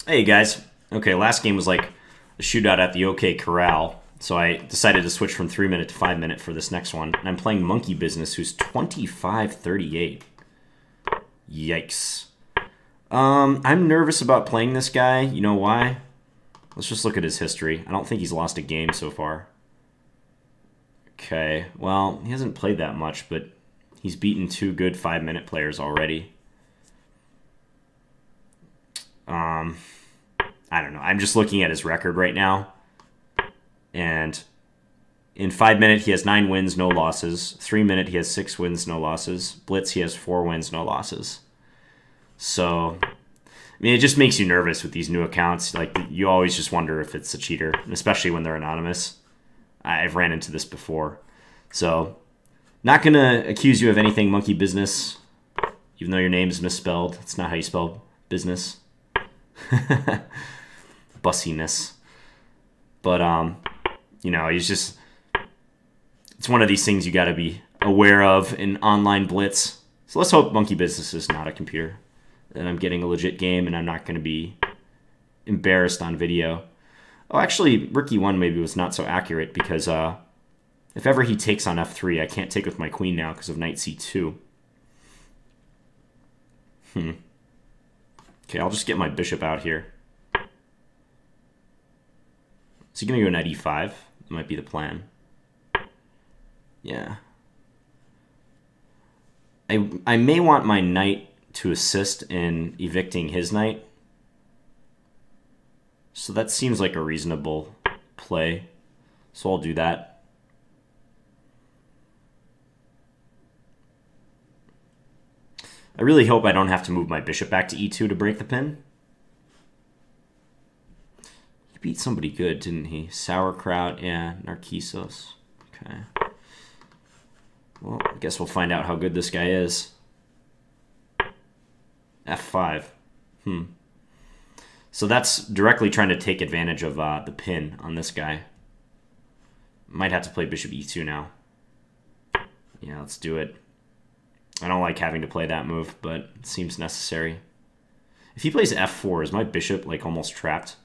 Hey guys. Okay, last game was like a shootout at the OK Corral, so I decided to switch from 3-minute to 5-minute for this next one. And I'm playing Monkey Business, who's 25-38. Yikes. I'm nervous about playing this guy. You know why? Let's just look at his history. I don't think he's lost a game so far. Okay, well, he hasn't played that much, but he's beaten 2 good 5-minute players already. I don't know. I'm just looking at his record right now. And in 5-minute, he has 9 wins, no losses. 3-minute, he has 6 wins, no losses. Blitz, he has 4 wins, no losses. So, I mean, it just makes you nervous with these new accounts. Like, you always just wonder if it's a cheater, especially when they're anonymous. I've ran into this before. So, not going to accuse you of anything, Monkey Business, even though your name's misspelled. It's not how you spell business. Bussiness. But, you know, he's just... It's one of these things you got to be aware of in online Blitz. So let's hope Monkey Business is not a computer. And I'm getting a legit game and I'm not going to be embarrassed on video. Oh, actually, Rookie 1 maybe was not so accurate because if ever he takes on f3, I can't take with my queen now because of knight c2. Okay, I'll just get my bishop out here. Is he going to go knight e5? That might be the plan. Yeah. I may want my knight to assist in evicting his knight. So that seems like a reasonable play. So I'll do that. I really hope I don't have to move my bishop back to e2 to break the pin. He beat somebody good, didn't he? Sauerkraut, yeah, Narcissus. Okay. Well, I guess we'll find out how good this guy is. f5. So that's directly trying to take advantage of the pin on this guy. Might have to play bishop e2 now. Yeah, let's do it. I don't like having to play that move, but it seems necessary. If he plays f4, is my bishop like almost trapped?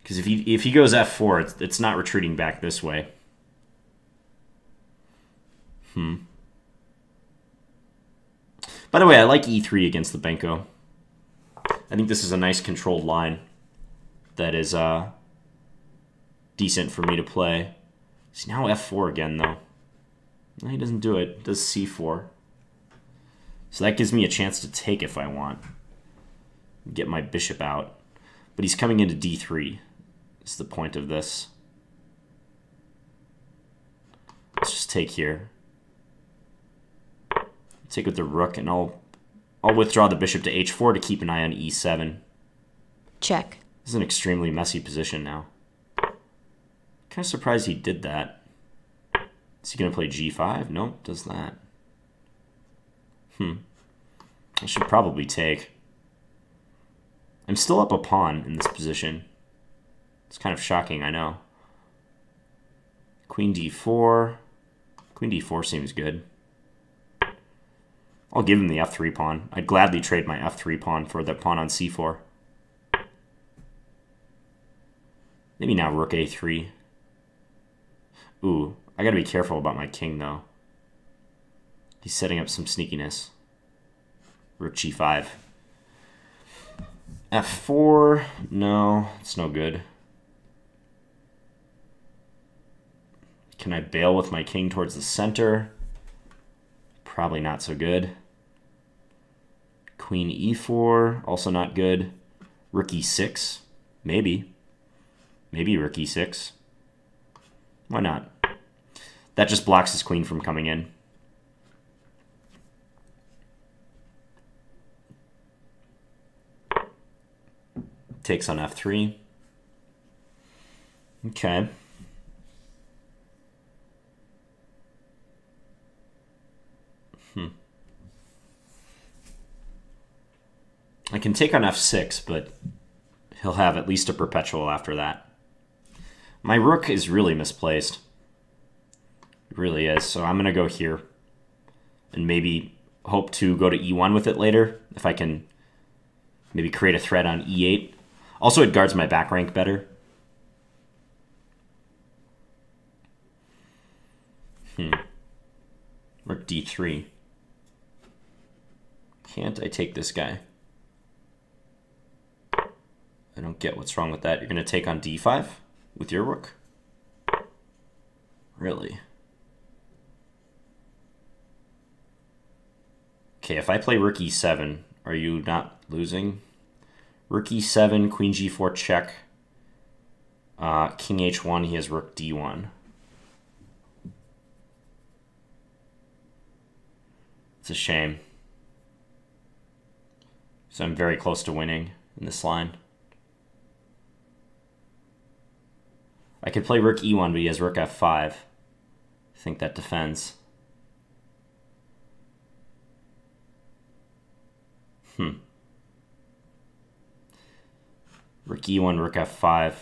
Because if he goes f4, it's not retreating back this way. By the way, I like e3 against the Benko. I think this is a nice controlled line that is decent for me to play. He's now f4 again, though. No, he doesn't do it. He does c4. So that gives me a chance to take if I want. Get my bishop out. But he's coming into d3. That's the point of this. Let's just take here. Take with the rook, and I'll withdraw the bishop to h4 to keep an eye on e7. Check. This is an extremely messy position now. Kind of surprised he did that. Is he going to play g5? Nope, does that. I should probably take. I'm still up a pawn in this position. It's kind of shocking, I know. Queen d4. Queen d4 seems good. I'll give him the f3 pawn. I'd gladly trade my f3 pawn for the pawn on c4. Maybe now rook a3. Ooh, I gotta be careful about my king, though. He's setting up some sneakiness. Rook g5. f4. No, it's no good. Can I bail with my king towards the center? Probably not so good. Queen e4, also not good. Rook e6, maybe. Maybe rook e6. Why not? That just blocks his queen from coming in. Takes on f3. Okay. I can take on f6, but he'll have at least a perpetual after that. My rook is really misplaced. It really is. So I'm going to go here and maybe hope to go to e1 with it later, if I can maybe create a threat on e8. Also, it guards my back rank better. Rook d3. Can't I take this guy? I don't get what's wrong with that. You're going to take on d5 with your rook? Really? Okay, if I play rook e7, are you not losing? Rook e7, queen g4 check. King h1, he has rook d1. It's a shame. So I'm very close to winning in this line. I could play rook e1, but he has rook f5. I think that defends. Rook e1, rook f5.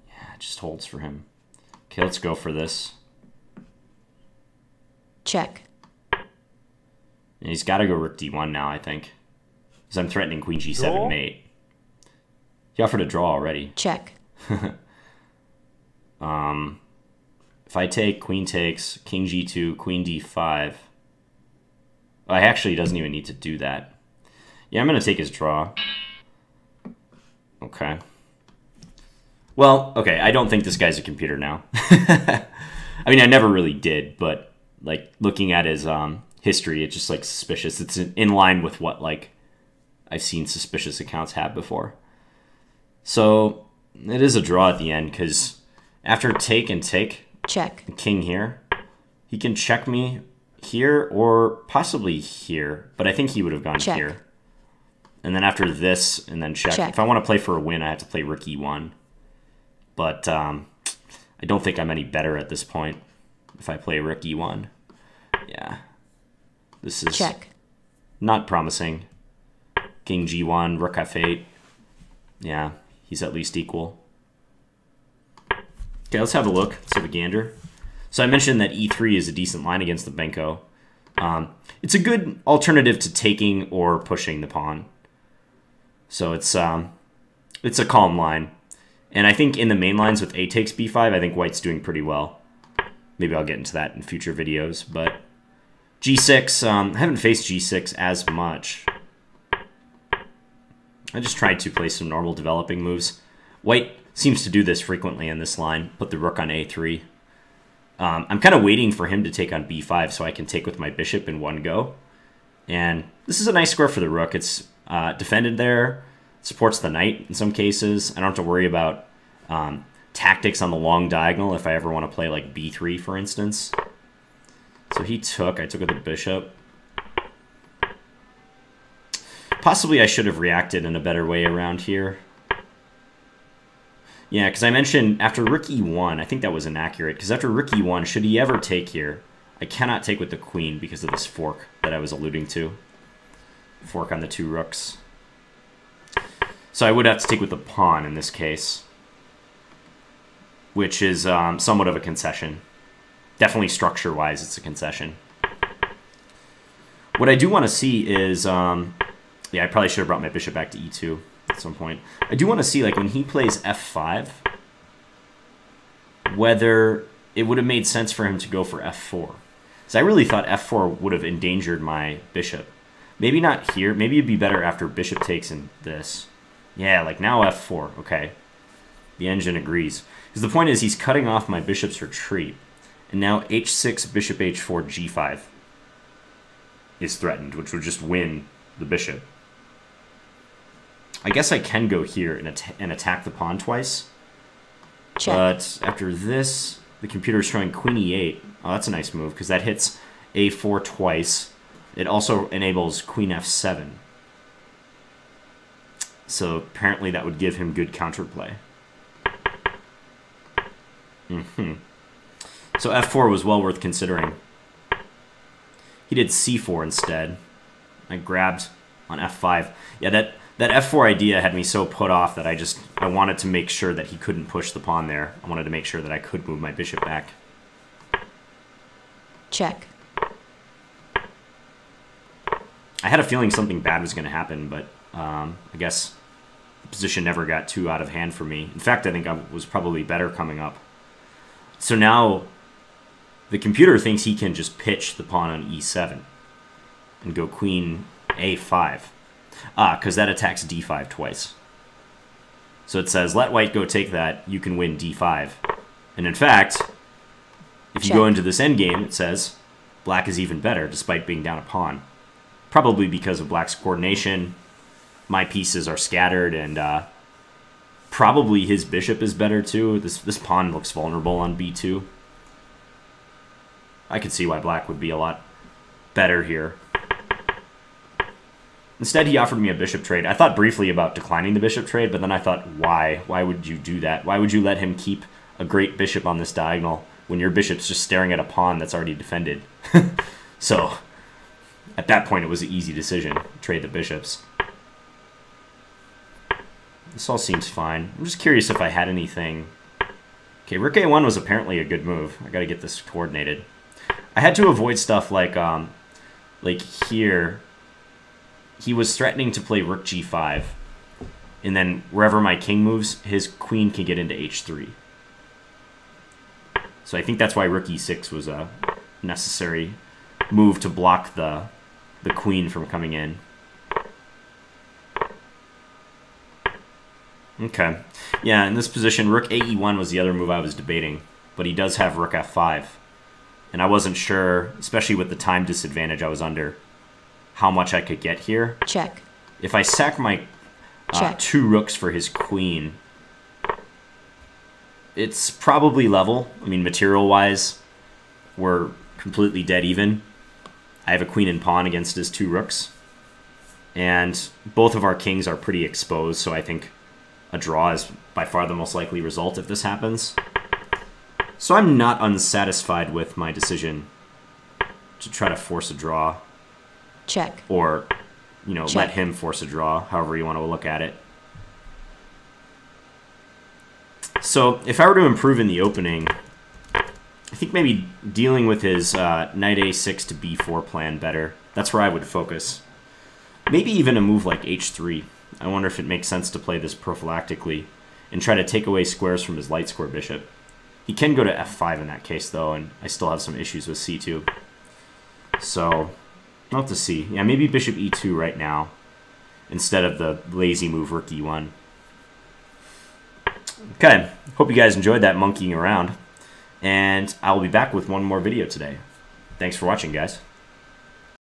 Yeah, it just holds for him. Okay, let's go for this. Check. And he's got to go rook d1 now, I think. Because I'm threatening queen g7 mate. He offered a draw already. Check. If I take, queen takes, king g2, queen d5. Well, actually, he doesn't even need to do that. Yeah, I'm going to take his draw. Okay. Well, okay, I don't think this guy's a computer now. I mean, I never really did, but, like, looking at his history, it's just, like, suspicious. It's in line with what, like, I've seen suspicious accounts have before. So, it is a draw at the end, because after take and take, check, king here, he can check me here or possibly here, but I think he would have gone here. And then after this, and then check. If I want to play for a win, I have to play rook e1. But I don't think I'm any better at this point if I play rook e1. Yeah. This is not promising. King g1, rook f8. Yeah, he's at least equal. Okay, let's have a look. Let's have a gander. So I mentioned that e3 is a decent line against the Benko. It's a good alternative to taking or pushing the pawn. So it's a calm line. And I think in the main lines with a takes b5, I think white's doing pretty well. Maybe I'll get into that in future videos. But g6, I haven't faced g6 as much. I just tried to play some normal developing moves. White seems to do this frequently in this line. Put the rook on a3. I'm kind of waiting for him to take on b5 so I can take with my bishop in one go. And this is a nice square for the rook. It's defended there, supports the knight in some cases. I don't have to worry about tactics on the long diagonal if I ever want to play like b3, for instance. So he took. I took with the bishop. Possibly I should have reacted in a better way around here. Yeah, because I mentioned after rook e1, I think that was inaccurate, because after rook e1, should he ever take here, I cannot take with the queen because of this fork that I was alluding to. Fork on the two rooks. So I would have to take with the pawn in this case, which is somewhat of a concession. Definitely structure-wise, it's a concession. What I do want to see is, yeah, I probably should have brought my bishop back to e2 at some point. I do want to see, like, when he plays f5, whether it would have made sense for him to go for f4. Because I really thought f4 would have endangered my bishop. Maybe not here. Maybe it'd be better after bishop takes in this. Yeah, like now f4. Okay. The engine agrees. Because the point is he's cutting off my bishop's retreat. And now h6, bishop h4, g5 is threatened, which would just win the bishop. I guess I can go here and attack the pawn twice. Check. But after this, the computer is showing queen e8. Oh, that's a nice move, because that hits a4 twice. It also enables queen f7. So apparently that would give him good counterplay. So f4 was well worth considering. He did c4 instead. I grabbed on f5. Yeah, that f4 idea had me so put off that I wanted to make sure that he couldn't push the pawn there. I wanted to make sure that I could move my bishop back. I had a feeling something bad was going to happen, but I guess the position never got too out of hand for me. In fact, I think I was probably better coming up. So now the computer thinks he can just pitch the pawn on e7 and go queen a5. Because that attacks d5 twice. So it says, let white go take that, you can win d5. And in fact, if you go into this endgame, it says black is even better despite being down a pawn. Probably because of black's coordination. My pieces are scattered, and probably his bishop is better too. This pawn looks vulnerable on b2. I could see why black would be a lot better here. Instead, he offered me a bishop trade. I thought briefly about declining the bishop trade, but then I thought, why? Why would you do that? Why would you let him keep a great bishop on this diagonal when your bishop's just staring at a pawn that's already defended? So, at that point, it was an easy decision to trade the bishops. This all seems fine. I'm just curious if I had anything. Okay, rook a1 was apparently a good move. I got to get this coordinated. I had to avoid stuff like here. He was threatening to play rook g5, and then wherever my king moves, his queen can get into h3. So I think that's why rook e6 was a necessary move to block the queen from coming in. Okay. Yeah, in this position, rook ae1 was the other move I was debating, but he does have rook f5. And I wasn't sure, especially with the time disadvantage I was under, how much I could get here. Check. If I sack my 2 rooks for his queen, it's probably level. I mean, material-wise, we're completely dead even. I have a queen and pawn against his 2 rooks. And both of our kings are pretty exposed, so I think a draw is by far the most likely result if this happens. So I'm not unsatisfied with my decision to try to force a draw. Check. Or, you know, Check. let him force a draw, however you want to look at it. So if I were to improve in the opening, I think maybe dealing with his knight a6 to b4 plan better. That's where I would focus. Maybe even a move like h3. I wonder if it makes sense to play this prophylactically and try to take away squares from his light square bishop. He can go to f5 in that case, though, and I still have some issues with c2. So I'll have to see. Yeah, maybe bishop e2 right now instead of the lazy move rook e1. Okay, hope you guys enjoyed that monkeying around, and I will be back with one more video today. Thanks for watching, guys.